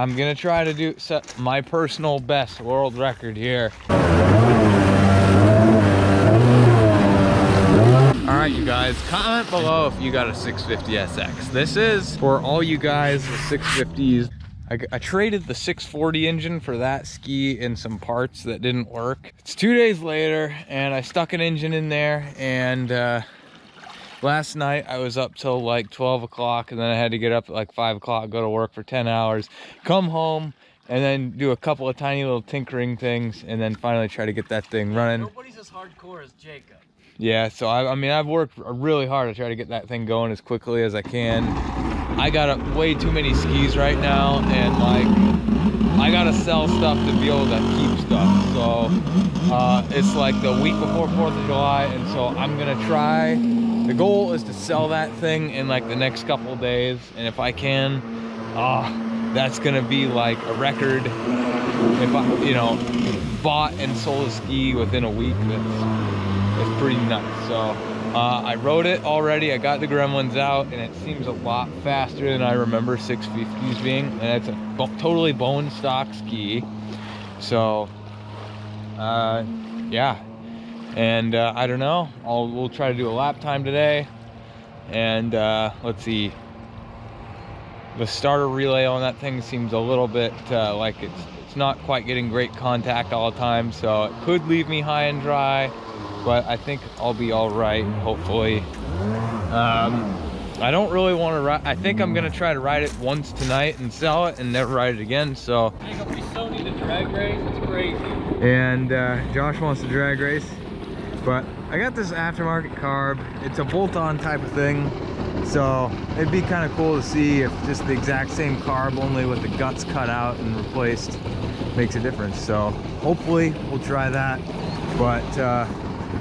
I'm gonna try to set my personal best world record here. All right, you guys, comment below if you got a 650 SX. This is for all you guys, the 650s. I traded the 640 engine for that ski and some parts that didn't work. It's 2 days later and I stuck an engine in there, and last night I was up till like 12 o'clock, and then I had to get up at like 5 o'clock, go to work for 10 hours, come home, and then do a couple of tiny little tinkering things, and then finally try to get that thing running. Nobody's as hardcore as Jacob. Yeah, so I mean, I've worked really hard to try to get that thing going as quickly as I can. I got way too many skis right now, and like, I gotta sell stuff to be able to keep stuff. So it's like the week before 4th of July, and so I'm gonna try. The goal is to sell that thing in like the next couple of days, and if I can, that's gonna be like a record. If I, you know, bought and sold a ski within a week, that's pretty nuts. So I rode it already. I got the gremlins out, and it seems a lot faster than I remember 650s being, and it's a totally bone stock ski. So yeah, and I don't know, we'll try to do a lap time today, and let's see, the starter relay on that thing seems a little bit like it's not quite getting great contact all the time, so it could leave me high and dry, but I think I'll be all right, hopefully. I don't really want to ride. I think I'm gonna try to ride it once tonight and sell it and never ride it again. So We still need a drag race. It's crazy. And Josh wants to drag race, but I got this aftermarket carb. It's a bolt-on type of thing, so it'd be kind of cool to see if just the exact same carb, only with the guts cut out and replaced, makes a difference. So hopefully we'll try that, but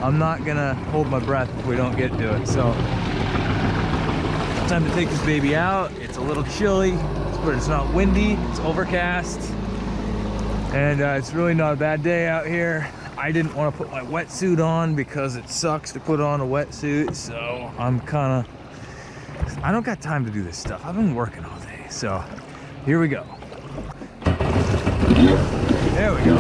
I'm not gonna hold my breath if we don't get to it. So time to take this baby out. It's a little chilly, but it's not windy, it's overcast, and it's really not a bad day out here. I didn't want to put my wetsuit on because it sucks to put on a wetsuit, so I don't got time to do this stuff. I've been working all day, so here we go. There we go.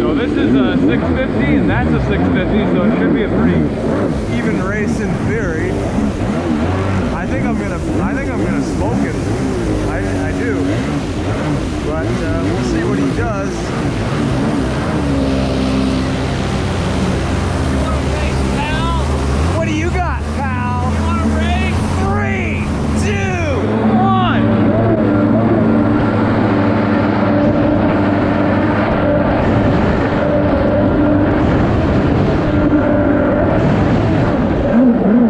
So this is a 650 and that's a 650, so it should be a pretty even race in theory. I think I'm gonna smoke it. I do, but we'll see what he does. You want to race, pal? What do you got, pal? You want to race? 3, 2, 1.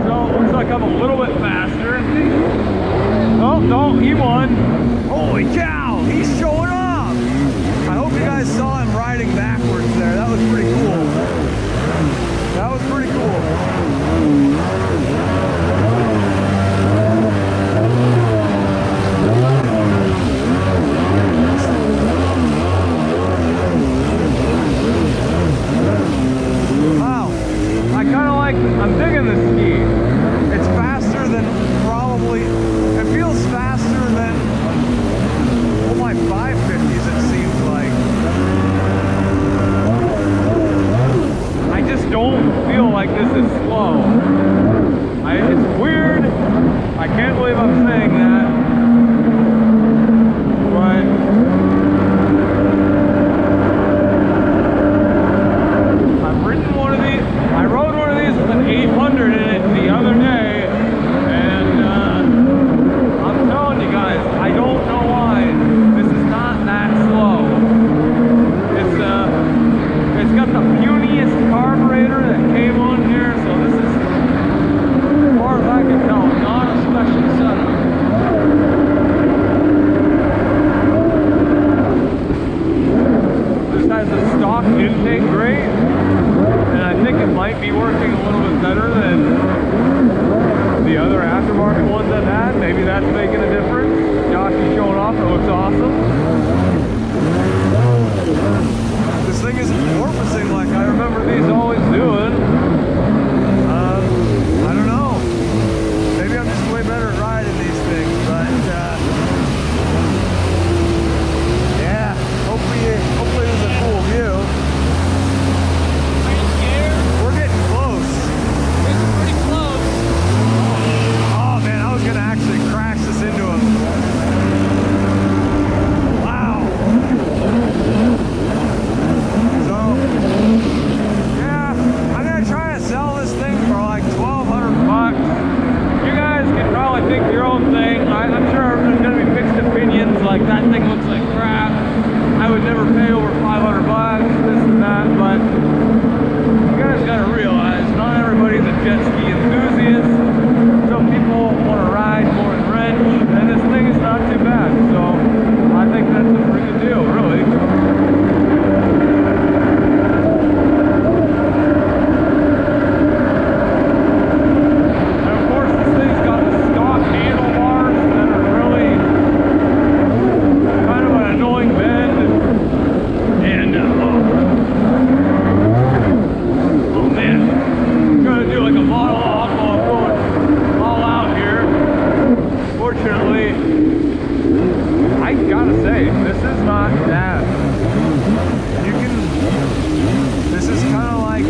So it looks like I'm a little bit faster. Oh, no, he won. Holy cow, he's showing off. I hope you guys saw him riding backwards there. That was pretty cool. That was pretty cool. Wow, I'm digging this ski. It's faster than probably, it feels faster than all my 550s, it seems like. I just don't feel like this is slow. It's weird. I can't believe I'm saying that. But I've ridden one of these. I rode one of these with an 800 in it the other day, and I'm telling you guys, I don't know why this is not that slow. It's got the puniest carburetor that came on here, so this is, as far as I can tell, not a special setup. This has a stock intake grate, and I think it might be working a little bit better than the other aftermarket ones I've had. Maybe that's making a difference. Josh is showing off, it looks awesome. This thing isn't 4%. bouncing like I remember these always doing. I don't know. Maybe I'm just way better at riding these things, but yeah, hopefully this is a cool view. Are you scared? We're getting close. It's pretty close. Oh man, I was gonna actually crash this into him. Wow. So, yeah, I'm gonna try to sell this thing for like $1,200. You guys can probably think your own thing. I'm sure there's gonna be mixed opinions, like that thing looks like crap. I would never pay over $500, this and that, but you guys gotta realize not everybody's a jet ski enthusiast. Some people want to ride more in wrench, and this thing is not too bad, so I think that's a pretty good deal, really. And of course, this thing's got the stock handlebars that are really kind of an annoying bend, and oh man, I'm gonna do like a monologue while I'm going all out here. Fortunately, I gotta say, this is not bad. This is kind of like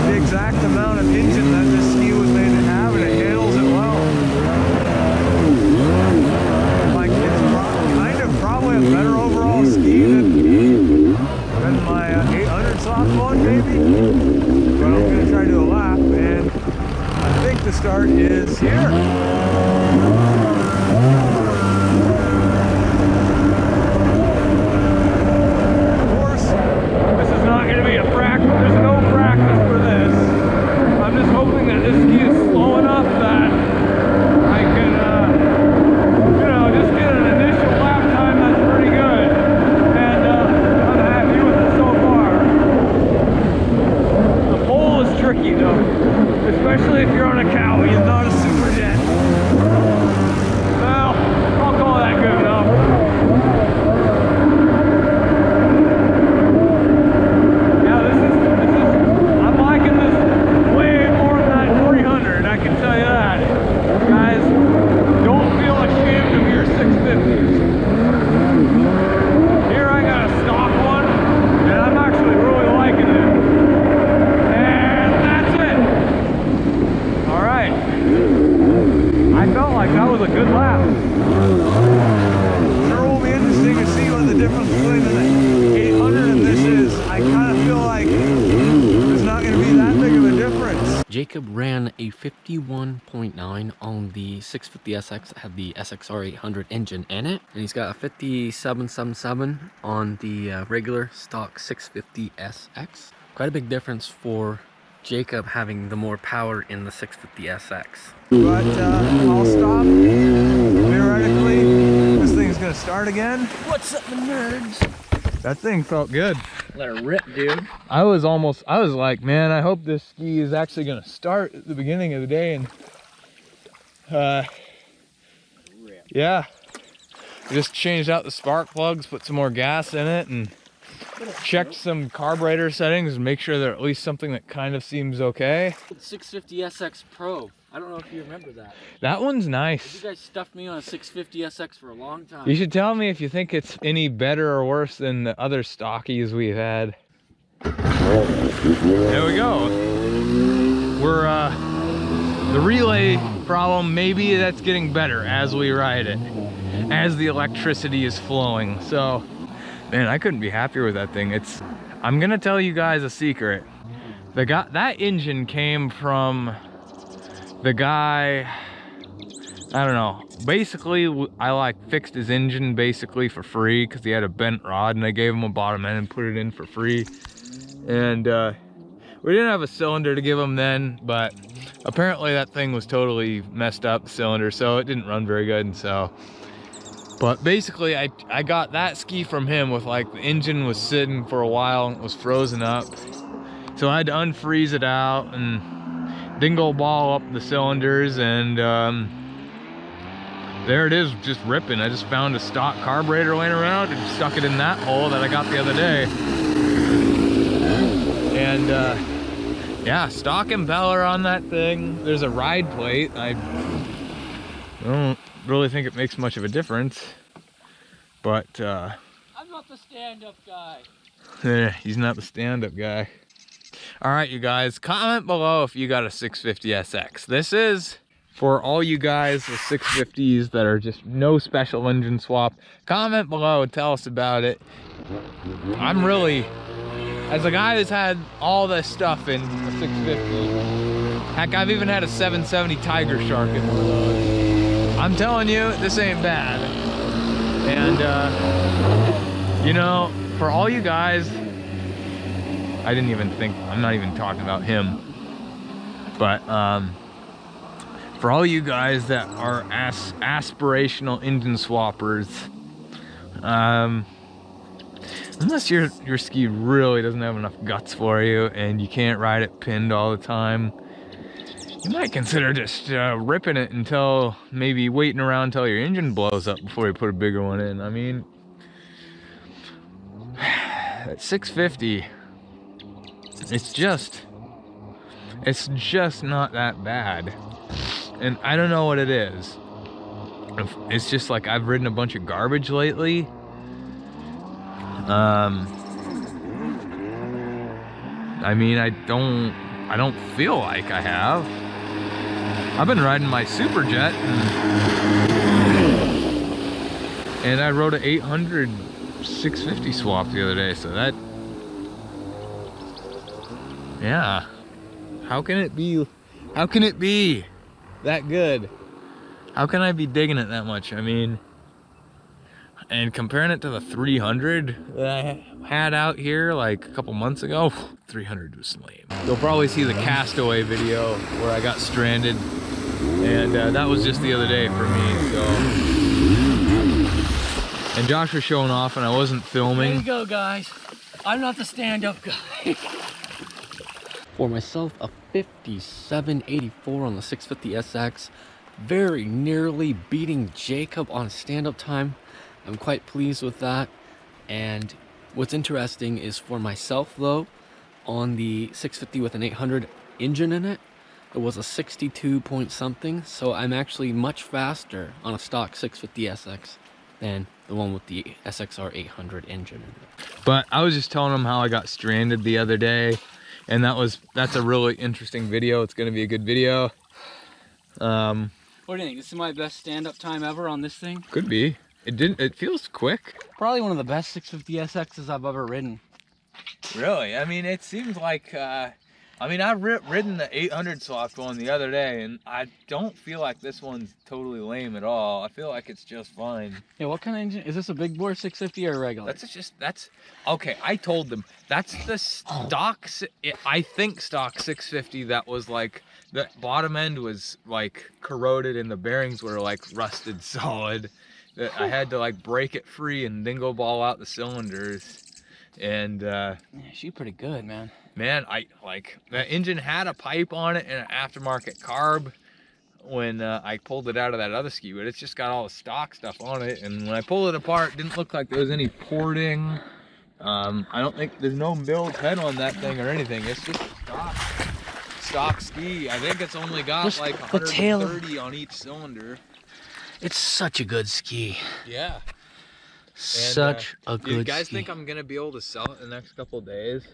the exact amount of engine that this ski was made to have, and it handles it well. Like, it's probably a better overall ski than my 800 soft one, maybe. But I'm gonna try to do a lap, and I think the start is here. Of course, this is not going to be a practice. There's no practice for this. I'm just hoping that this ski is slow enough that I can, you know, just get an initial lap time that's pretty good. And I'm happy with it so far. The pole is tricky though, especially if you're on a cow. You're not a superjet. Well, I'll call that good enough. Yeah, this is, I'm liking this way more than that 300, I can tell you that. Guys, don't feel ashamed of your 650s. Here I got a stock one, and I'm actually really liking it. And that's it. All right. I felt like that was a good lap. Sure will be interesting to see what the difference between the 800 and this is. I kind of feel like there's not going to be that big of a difference. Jacob ran a 51.9 on the 650SX that had the SXR 800 engine in it, and he's got a 57.77 on the regular stock 650SX. Quite a big difference for Jacob having the more power in the 650SX. But I'll stop. Theoretically, this thing's going to start again. What's up, nerds? That thing felt good. Let her rip, dude. I was like, man, I hope this ski is actually going to start at the beginning of the day. And yeah, just changed out the spark plugs, put some more gas in it, and checked some carburetor settings and make sure they're at least something that kind of seems okay. 650SX Pro. I don't know if you remember that. That one's nice. You guys stuffed me on a 650SX for a long time. You should tell me if you think it's any better or worse than the other stockies we've had. There we go. We're the relay problem, maybe that's getting better as we ride it, as the electricity is flowing. So man, I couldn't be happier with that thing. I'm gonna tell you guys a secret. That engine came from the guy, I don't know, basically I like fixed his engine basically for free because he had a bent rod, and I gave him a bottom end and put it in for free. And we didn't have a cylinder to give him then, but apparently that thing was totally messed up, the cylinder, so it didn't run very good. And so, but basically I got that ski from him with, like, the engine was sitting for a while and it was frozen up, so I had to unfreeze it out and dingle ball up the cylinders, and there it is, just ripping. I just found a stock carburetor laying around and stuck it in that hole that I got the other day. And yeah, stock impeller on that thing. There's a ride plate. I don't really think it makes much of a difference, but I'm not the stand-up guy. he's not the stand-up guy. All right, you guys, comment below if you got a 650 SX. This is for all you guys with 650s that are just no special engine swap. Comment below and tell us about it. I'm really, as a guy who's had all this stuff in a 650, heck, I've even had a 770 Tiger Shark in one of those. I'm telling you, this ain't bad. And you know, for all you guys, I didn't even think, I'm not even talking about him, but for all you guys that are aspirational engine swappers, unless your ski really doesn't have enough guts for you and you can't ride it pinned all the time, you might consider just ripping it until, maybe waiting around until your engine blows up before you put a bigger one in. I mean, at 650, it's just not that bad. And I don't know what it is. It's just like I've ridden a bunch of garbage lately. I mean, I don't feel like I have. I've been riding my superjet, and I rode an 800 650 swap the other day, so that, yeah, how can it be that good? How can I be digging it that much? I mean, and comparing it to the 300 that I had out here like a couple months ago, 300 was lame. You'll probably see the Castaway video where I got stranded, and that was just the other day for me, so. And Josh was showing off and I wasn't filming. There you go, guys. I'm not the stand-up guy. For myself, a 57.84 on the 650 SX, very nearly beating Jacob on stand-up time. I'm quite pleased with that. And what's interesting is for myself though, on the 650 with an 800 engine in it, it was a 62 point something, so I'm actually much faster on a stock 650 SX than the one with the SXR 800 engine in it. But I was just telling him how I got stranded the other day, and that's a really interesting video. It's gonna be a good video. What do you think? This is my best stand-up time ever on this thing? Could be. It feels quick. Probably one of the best 650 SXs I've ever ridden. Really? I mean, it seems like, I mean, I've ridden the 800 swapped one the other day, and I don't feel like this one's totally lame at all. I feel like it's just fine. Yeah, what kind of engine? Is this a big bore 650 or a regular? That's, okay, I told them, that's the stock, I think stock 650 that was like, the bottom end was like corroded and the bearings were like rusted solid. That I had to like break it free and dingo ball out the cylinders. And yeah, she's pretty good, man. Man, I like that engine had a pipe on it and an aftermarket carb when I pulled it out of that other ski, but it's just got all the stock stuff on it. And when I pulled it apart, it didn't look like there was any porting. I don't think there's no milled head on that thing or anything. It's just a stock ski. I think it's only got Just like the tail. 130 on each cylinder. It's such a good ski. Yeah. Such a good ski. You guys ski. think I'm gonna be able to sell it in the next couple of days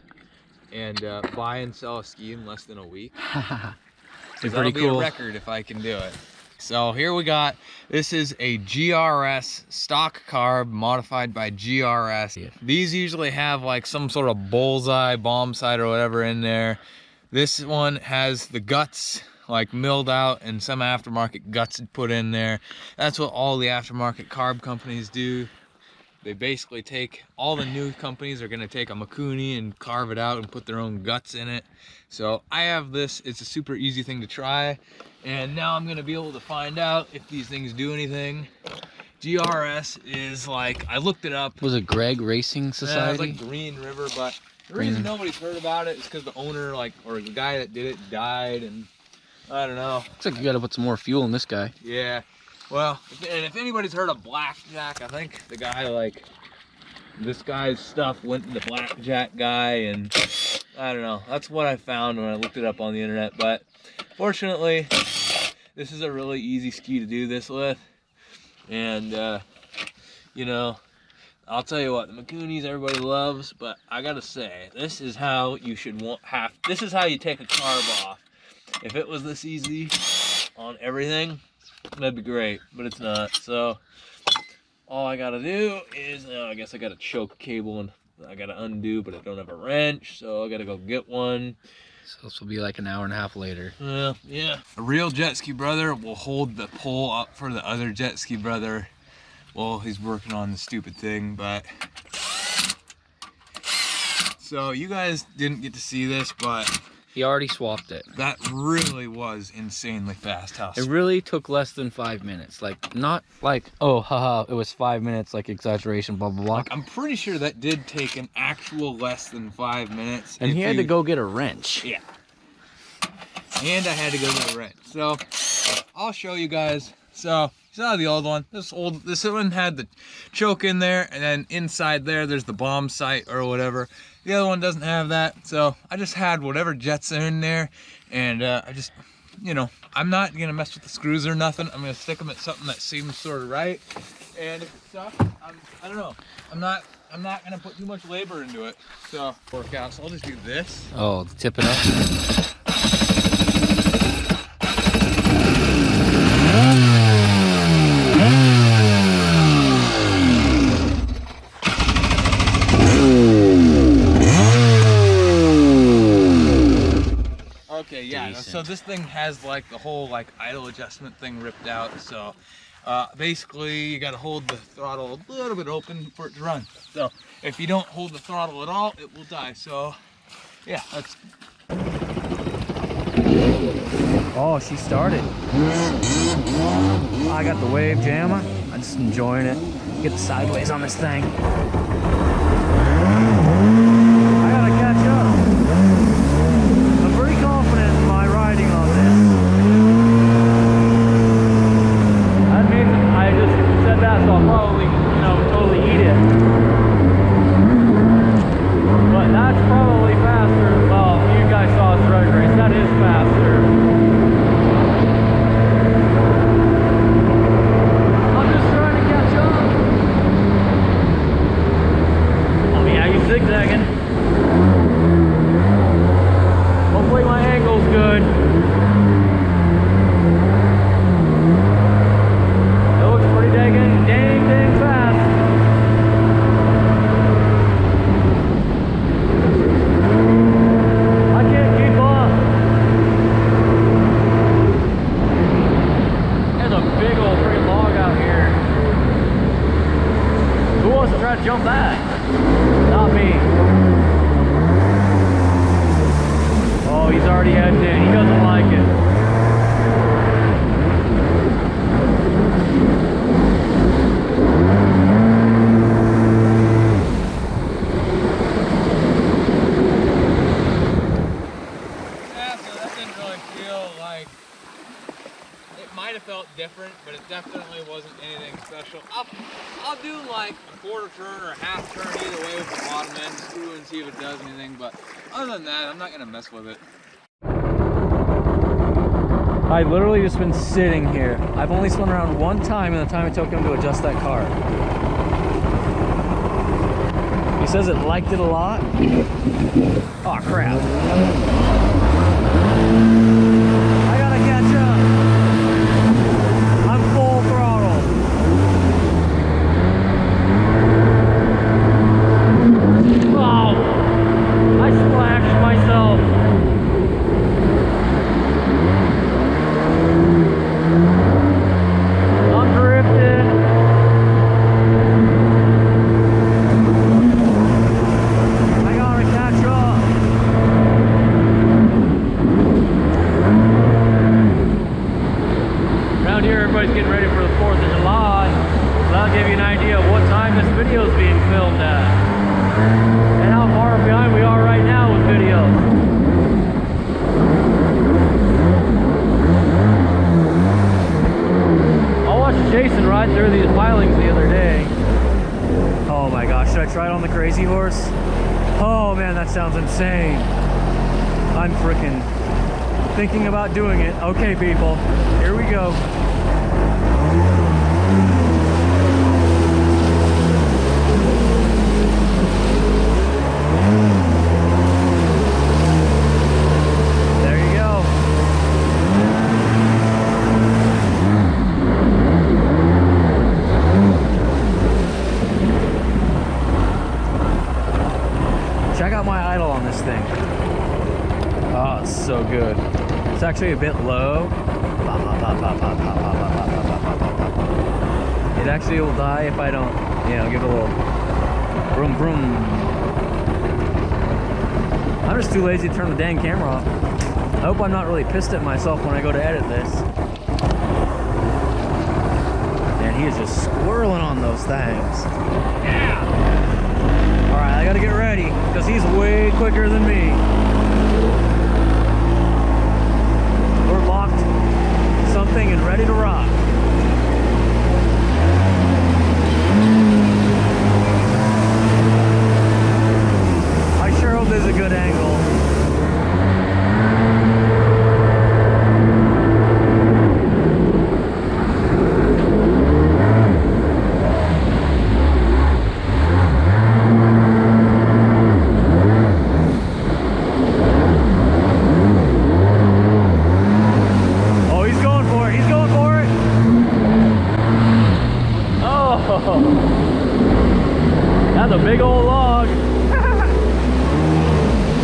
and buy and sell a ski in less than a week? That'll be a record if I can do it. So here we got, this is a GRS stock carb modified by GRS. Yeah. These usually have like some sort of bullseye, bomb sight or whatever in there. This one has the guts like milled out and some aftermarket guts put in there. That's what all the aftermarket carb companies do. They basically take, all the new companies are gonna take a Mikuni and carve it out and put their own guts in it. So I have this, it's a super easy thing to try. And now I'm gonna be able to find out if these things do anything. GRS is like, I looked it up. Was it Greg Racing Society? It's like Green River, but the reason nobody's heard about it is because the owner, like, or the guy that did it died, and I don't know. Looks like you gotta put some more fuel in this guy. Yeah. Well, and if anybody's heard of Blackjack, I think the guy, like, this guy's stuff went to the Blackjack guy, and I don't know. That's what I found when I looked it up on the internet. But fortunately, this is a really easy ski to do this with. And, you know, I'll tell you what, the Makunis everybody loves, but I gotta say, this is how you should this is how you take a carb off. If it was this easy on everything, that'd be great, but it's not. So all I gotta do is, I guess I gotta choke cable and I gotta undo, but I don't have a wrench, so I gotta go get one. So this will be like an hour and a half later. Yeah. A real jet ski brother will hold the pole up for the other jet ski brother while he's working on the stupid thing, but so you guys didn't get to see this, but He already swapped it. that really was insanely fast. It really took less than 5 minutes. Like, not like, oh, haha, it was 5 minutes, like exaggeration, blah, blah, blah. Like, I'm pretty sure that did take an actual less than 5 minutes. And he had to go get a wrench. Yeah. And I had to go get a wrench. So I'll show you guys. So you saw the old one. This one had the choke in there, and then inside there's the bomb sight or whatever. The other one doesn't have that. So I just had whatever jets are in there, and I just, you know, I'm not gonna mess with the screws or nothing. I'm gonna stick them at something that seems sort of right. And if it sucks, I don't know. I'm not gonna put too much labor into it. So work out. So I'll just do this. Oh, tip it up. Okay, yeah, Decent. so this thing has like the whole like idle adjustment thing ripped out. So basically you gotta hold the throttle a little bit open for it to run. So if you don't hold the throttle at all, it will die. So yeah, that's... Oh, she started. I got the wave jammer. I'm just enjoying it. Get the sideways on this thing. I gotta catch up. I'm pretty confident in my riding on this. That means I just said that, so I'll probably, totally eat it. But that's probably faster. Well, you guys saw his road race. That is faster. I'm just trying to catch up. Oh yeah, you zigzagging. Hopefully my angle's good. It looks pretty dang fast. I can't keep up. There's a big old freaking log out here. Who wants to try to jump that? Not me. Oh, he's already heading in. He doesn't like it. Yeah, so that didn't really feel like... It might have felt different, but it definitely wasn't anything special. I'll do like a quarter turn or a half turn either way with the bottom end, screw and see if it does anything, but other than that, I'm not gonna mess with it. I've literally just been sitting here. I've only spun around one time in the time it took him to adjust that car. He says it liked it a lot. Oh crap. I gotta catch up. I'm full throttle. Oh, I splashed myself. I'm drifting. I gotta catch up. Around here, everybody's getting ready for the 4th of July. So that'll give you an idea of what time this video is being filmed at. And how far behind we are right now with videos. I watched Jason ride through these pilings the other day. Oh my gosh, should I try it on the crazy horse? Oh man, that sounds insane. I'm freaking thinking about doing it. Okay, people, here we go. There you go. Check out my idle on this thing. Oh, it's so good. It's actually a bit low. It actually will die if I don't, you know, give it a little vroom vroom. I'm just too lazy to turn the dang camera off. I hope I'm not really pissed at myself when I go to edit this. And he is just squirreling on those things. Yeah! Alright, I gotta get ready, because he's way quicker than me. We're locked, something, and ready to rock. I sure hope there's a good angle. That's a big old log.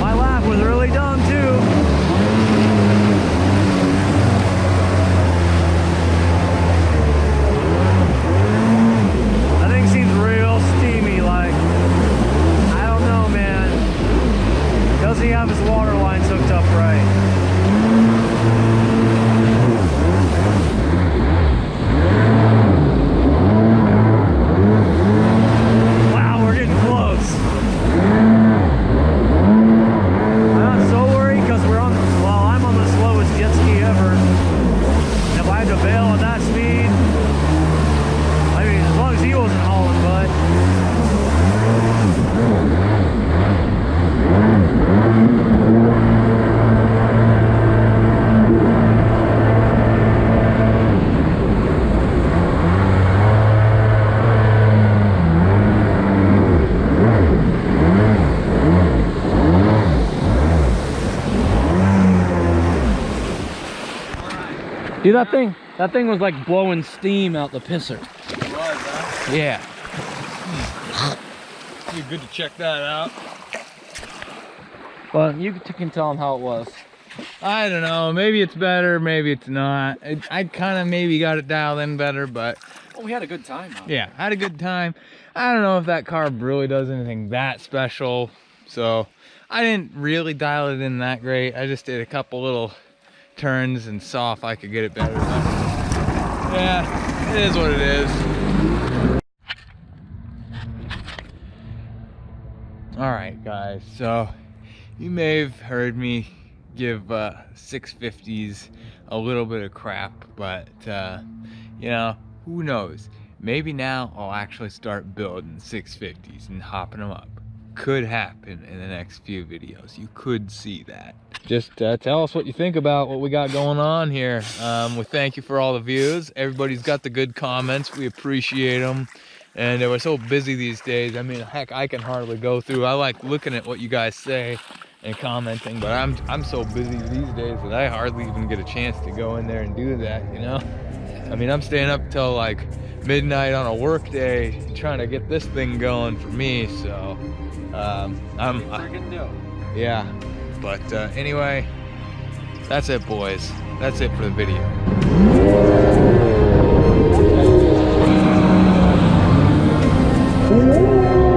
My laugh was really dumb too. That thing seems real steamy, like, I don't know, man. Doesn't he have his water lines hooked up right? Dude, that thing was like blowing steam out the pisser. It was, huh? Yeah. Be good to check that out. Well, you can tell them how it was. I don't know. Maybe it's better. Maybe it's not. I kind of maybe got it dialed in better, but Well, we had a good time. yeah, had a good time. I don't know if that carb really does anything that special, so I didn't really dial it in that great. I just did a couple little turns and saw if I could get it better. But yeah, it is what it is. All right, guys, so you may have heard me give 650s a little bit of crap, but you know, who knows, maybe now I'll actually start building 650s and hopping them up. Could happen in the next few videos. You could see that. Just tell us what you think about what we got going on here. We thank you for all the views. Everybody's got the good comments. We appreciate them. And we're so busy these days. I mean, heck, I can hardly go through. I like looking at what you guys say and commenting, but I'm so busy these days that I hardly even get a chance to go in there and do that, you know? I mean, I'm staying up till like midnight on a work day trying to get this thing going for me, so yeah, but anyway, that's it, boys. That's it for the video. Ooh.